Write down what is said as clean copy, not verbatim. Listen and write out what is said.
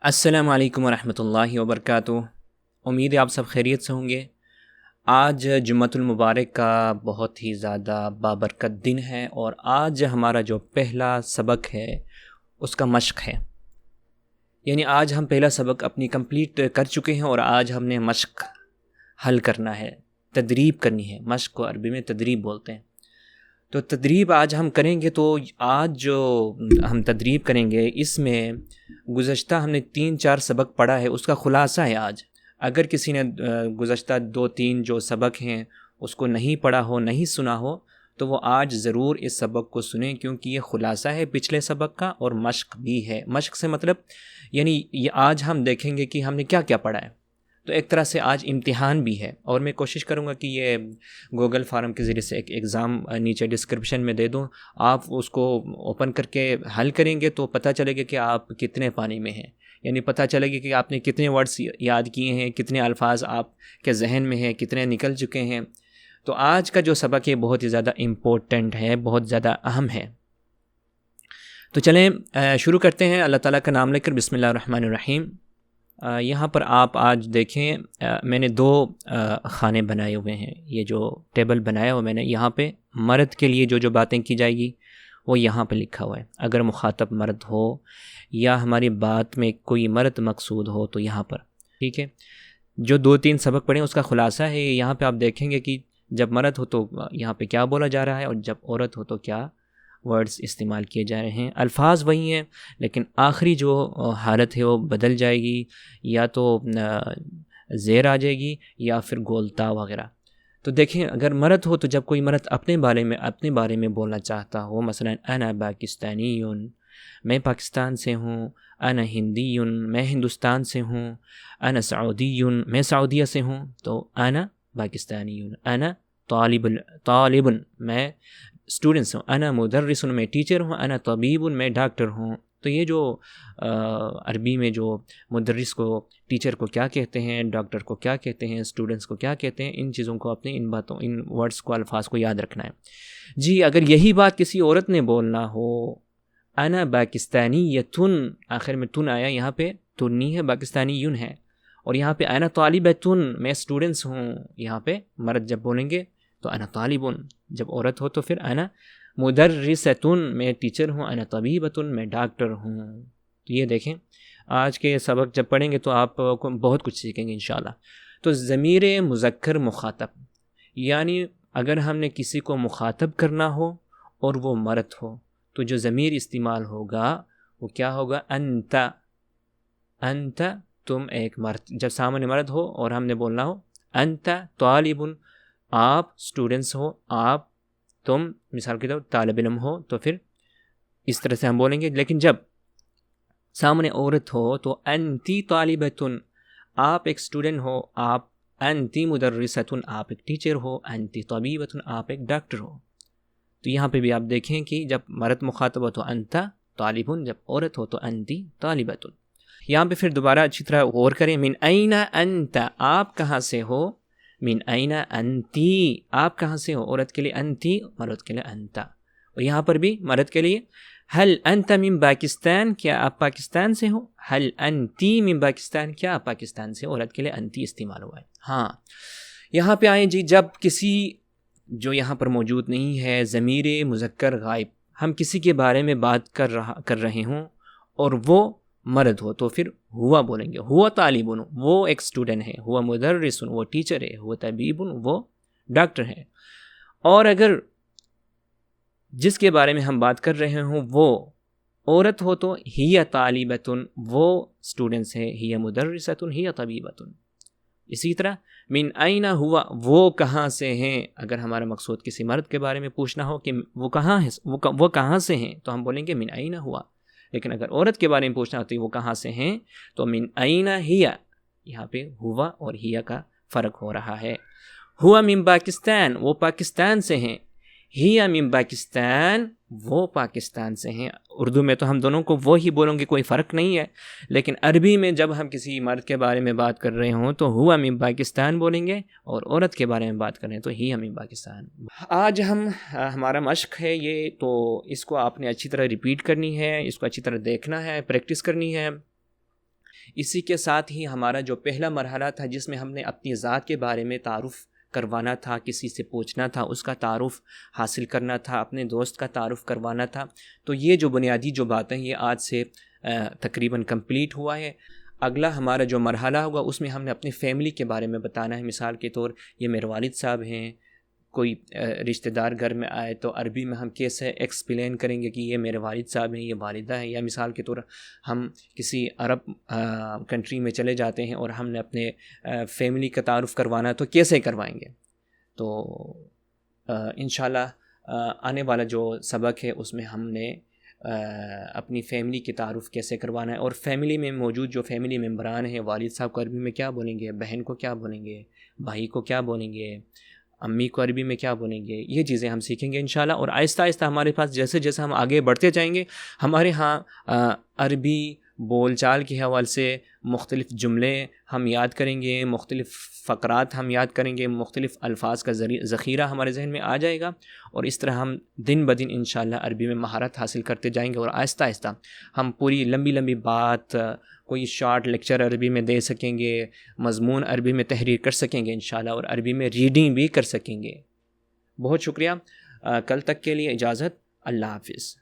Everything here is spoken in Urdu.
السلام علیکم ورحمۃ اللہ وبرکاتہ۔ امید ہے آپ سب خیریت سے ہوں گے۔ آج جمعۃ المبارک کا بہت ہی زیادہ بابرکت دن ہے اور آج ہمارا جو پہلا سبق ہے اس کا مشق ہے، یعنی آج ہم پہلا سبق اپنی کمپلیٹ کر چکے ہیں اور آج ہم نے مشق حل کرنا ہے، تدریب کرنی ہے۔ مشق کو عربی میں تدریب بولتے ہیں۔ تو تدریب آج ہم کریں گے، تو آج جو ہم تدریب کریں گے اس میں گزشتہ ہم نے 3-4 سبق پڑھا ہے، اس کا خلاصہ ہے آج۔ اگر کسی نے گزشتہ 2-3 جو سبق ہیں اس کو نہیں پڑھا ہو، نہیں سنا ہو، تو وہ آج ضرور اس سبق کو سنیں، کیونکہ یہ خلاصہ ہے پچھلے سبق کا اور مشق بھی ہے۔ مشق سے مطلب یعنی یہ آج ہم دیکھیں گے کہ ہم نے کیا کیا پڑھا ہے، تو ایک طرح سے آج امتحان بھی ہے۔ اور میں کوشش کروں گا کہ یہ گوگل فارم کے ذریعے سے ایک ایگزام نیچے ڈسکرپشن میں دے دوں، آپ اس کو اوپن کر کے حل کریں گے تو پتہ چلے گا کہ آپ کتنے پانی میں ہیں، یعنی پتہ چلے گا کہ آپ نے کتنے ورڈز یاد کیے ہیں، کتنے الفاظ آپ کے ذہن میں ہیں، کتنے نکل چکے ہیں۔ تو آج کا جو سبق ہے بہت ہی زیادہ امپورٹنٹ ہے، بہت زیادہ اہم ہے۔ تو چلیں شروع کرتے ہیں اللہ تعالیٰ کا نام لے کر۔ بسم اللہ الرحمن الرحیم۔ یہاں پر آپ آج دیکھیں، میں نے 2 خانے بنائے ہوئے ہیں۔ یہ جو ٹیبل بنایا ہوا میں نے، یہاں پہ مرد کے لیے جو باتیں کی جائے گی وہ یہاں پہ لکھا ہوا ہے۔ اگر مخاطب مرد ہو یا ہماری بات میں کوئی مرد مقصود ہو تو یہاں پر، ٹھیک ہے۔ جو 2-3 سبق پڑھیں اس کا خلاصہ ہے۔ یہاں پہ آپ دیکھیں گے کہ جب مرد ہو تو یہاں پہ کیا بولا جا رہا ہے، اور جب عورت ہو تو کیا ورڈز استعمال کیے جا رہے ہیں۔ الفاظ وہی ہیں لیکن آخری جو حالت ہے وہ بدل جائے گی، یا تو زیر آ جائے گی یا پھر گولتا وغیرہ۔ تو دیکھیں، اگر مرد ہو تو جب کوئی مرد اپنے بارے میں بولنا چاہتا ہو، مثلا انا پاکستانی، میں پاکستان سے ہوں، انا ہندی، میں ہندوستان سے ہوں، انا سعودی، میں سعودیہ سے ہوں، تو انا پاکستانی، انا طالب، میں اسٹوڈنٹس ہوں، انا مدرس، میں ٹیچر ہوں، انا طبیب، میں ڈاکٹر ہوں۔ تو یہ جو عربی میں جو مدرس کو، ٹیچر کو کیا کہتے ہیں، ڈاکٹر کو کیا کہتے ہیں، اسٹوڈنٹس کو کیا کہتے ہیں، ان چیزوں کو اپنے ان ورڈز کو، الفاظ کو یاد رکھنا ہے۔ جی، اگر یہی بات کسی عورت نے بولنا ہو، انا پاکستانیتن، آخر میں تن آیا، یہاں پہ تن نہیں ہے، پاکستانی یون ہے، اور یہاں پہ انا طالبتن، میں اسٹوڈنٹس ہوں، یہاں پہ مرد جب بولیں گے تو انا طالبن، جب عورت ہو تو پھر انا مدرستن، میں ٹیچر ہوں، انا طبیبتن، میں ڈاکٹر ہوں۔ تو یہ دیکھیں، آج کے سبق جب پڑھیں گے تو آپ کو بہت کچھ سیکھیں گے انشاءاللہ۔ تو ضمیر مذکر مخاطب، یعنی اگر ہم نے کسی کو مخاطب کرنا ہو اور وہ مرد ہو تو جو ضمیر استعمال ہوگا وہ کیا ہوگا؟ انت، انت، تم ایک مرد۔ جب سامنے مرد ہو اور ہم نے بولنا ہو انت طالب، آپ اسٹوڈنٹس ہو، آپ، تم مثال کے طور طالب علم ہو، تو پھر اس طرح سے ہم بولیں گے۔ لیکن جب سامنے عورت ہو تو انتی طالبتن، آپ ایک اسٹوڈنٹ ہو، آپ، انتی مدرستن، آپ ایک ٹیچر ہو، انتی طبیبتن، آپ ایک ڈاکٹر ہو۔ تو یہاں پہ بھی آپ دیکھیں کہ جب مرد مخاطب ہو تو انت طالبن، جب عورت ہو تو انتی طالبتن۔ یہاں پہ پھر دوبارہ اچھی طرح غور کریں، من این انت، آپ کہاں سے ہو، من این انتی، آپ کہاں سے ہو، عورت کے لیے انتی، مرد کے لیے انت۔ اور یہاں پر بھی مرد کے لیے حل انت من پاکستان، کیا آپ پاکستان سے ہو، حل انتی من پاکستان، کیا آپ پاکستان سے، عورت کے لیے انتی استعمال ہوا ہے۔ ہاں، یہاں پہ آئیں جی، جب کسی جو یہاں پر موجود نہیں ہے، ضمیر مذکر غائب، ہم کسی کے بارے میں بات کر رہے ہوں اور وہ مرد ہو تو پھر ہوا بولیں گے، ہوا طالبن، وہ ایک اسٹوڈنٹ ہے، ہوا مدرسن، وہ ٹیچر ہے، ہوا طبیبن، وہ ڈاکٹر ہے۔ اور اگر جس کے بارے میں ہم بات کر رہے ہوں وہ عورت ہو تو ہی طالبتن، وہ اسٹوڈنٹس ہے، ہی مدرستن، ہی طبیبتن۔ اسی طرح من این ہوا، وہ کہاں سے ہیں، اگر ہمارا مقصود کسی مرد کے بارے میں پوچھنا ہو کہ وہ کہاں ہے، وہ کہاں سے ہیں، تو ہم بولیں گے من این ہوا۔ لیکن اگر عورت کے بارے میں پوچھنا ہوتی ہے وہ کہاں سے ہیں، تو من این ہی، یہاں پہ ہوا اور ہی کا فرق ہو رہا ہے۔ ہوا من پاکستان، وہ پاکستان سے ہیں، ہی من پاکستان، وہ پاکستان سے ہیں۔ اردو میں تو ہم دونوں کو وہ ہی بولیں گے، کوئی فرق نہیں ہے، لیکن عربی میں جب ہم کسی مرد کے بارے میں بات کر رہے ہوں تو ہوا من پاکستان بولیں گے، اور عورت کے بارے میں بات کر رہے ہیں تو ہی من پاکستان۔ آج ہمارا مشق ہے یہ، تو اس کو آپ نے اچھی طرح ریپیٹ کرنی ہے، اس کو اچھی طرح دیکھنا ہے، پریکٹس کرنی ہے۔ اسی کے ساتھ ہی ہمارا جو پہلا مرحلہ تھا جس میں ہم نے اپنی ذات کے بارے میں تعارف کروانا تھا، کسی سے پوچھنا تھا، اس کا تعارف حاصل کرنا تھا، اپنے دوست کا تعارف کروانا تھا، تو یہ جو بنیادی جو باتیں یہ آج سے تقریباً کمپلیٹ ہوا ہے۔ اگلا ہمارا جو مرحلہ ہوگا اس میں ہم نے اپنی فیملی کے بارے میں بتانا ہے۔ مثال کے طور یہ میرے والد صاحب ہیں، کوئی رشتہ دار گھر میں آئے تو عربی میں ہم کیسے ایکسپلین کریں گے کہ یہ میرے والد صاحب ہیں، یہ والدہ ہیں، یا مثال کے طور ہم کسی عرب کنٹری میں چلے جاتے ہیں اور ہم نے اپنے فیملی کا تعارف کروانا ہے تو کیسے کروائیں گے۔ تو انشاءاللہ آنے والا جو سبق ہے اس میں ہم نے اپنی فیملی کے تعارف کیسے کروانا ہے، اور فیملی میں موجود جو فیملی ممبران ہیں، والد صاحب کو عربی میں کیا بولیں گے، بہن کو کیا بولیں گے، بھائی کو کیا بولیں گے، امی کو عربی میں کیا بولیں گے، یہ چیزیں ہم سیکھیں گے انشاءاللہ۔ اور آہستہ آہستہ ہمارے پاس جیسے جیسے ہم آگے بڑھتے جائیں گے ہمارے ہاں عربی بول چال کے حوالے سے مختلف جملے ہم یاد کریں گے، مختلف فقرات ہم یاد کریں گے، مختلف الفاظ کا ذخیرہ ہمارے ذہن میں آ جائے گا، اور اس طرح ہم دن بدن انشاءاللہ عربی میں مہارت حاصل کرتے جائیں گے، اور آہستہ آہستہ ہم پوری لمبی لمبی بات کوئی شارٹ لیکچر عربی میں دے سکیں گے، مضمون عربی میں تحریر کر سکیں گے انشاءاللہ، اور عربی میں ریڈنگ بھی کر سکیں گے۔ بہت شکریہ، کل تک کے لیے اجازت، اللہ حافظ۔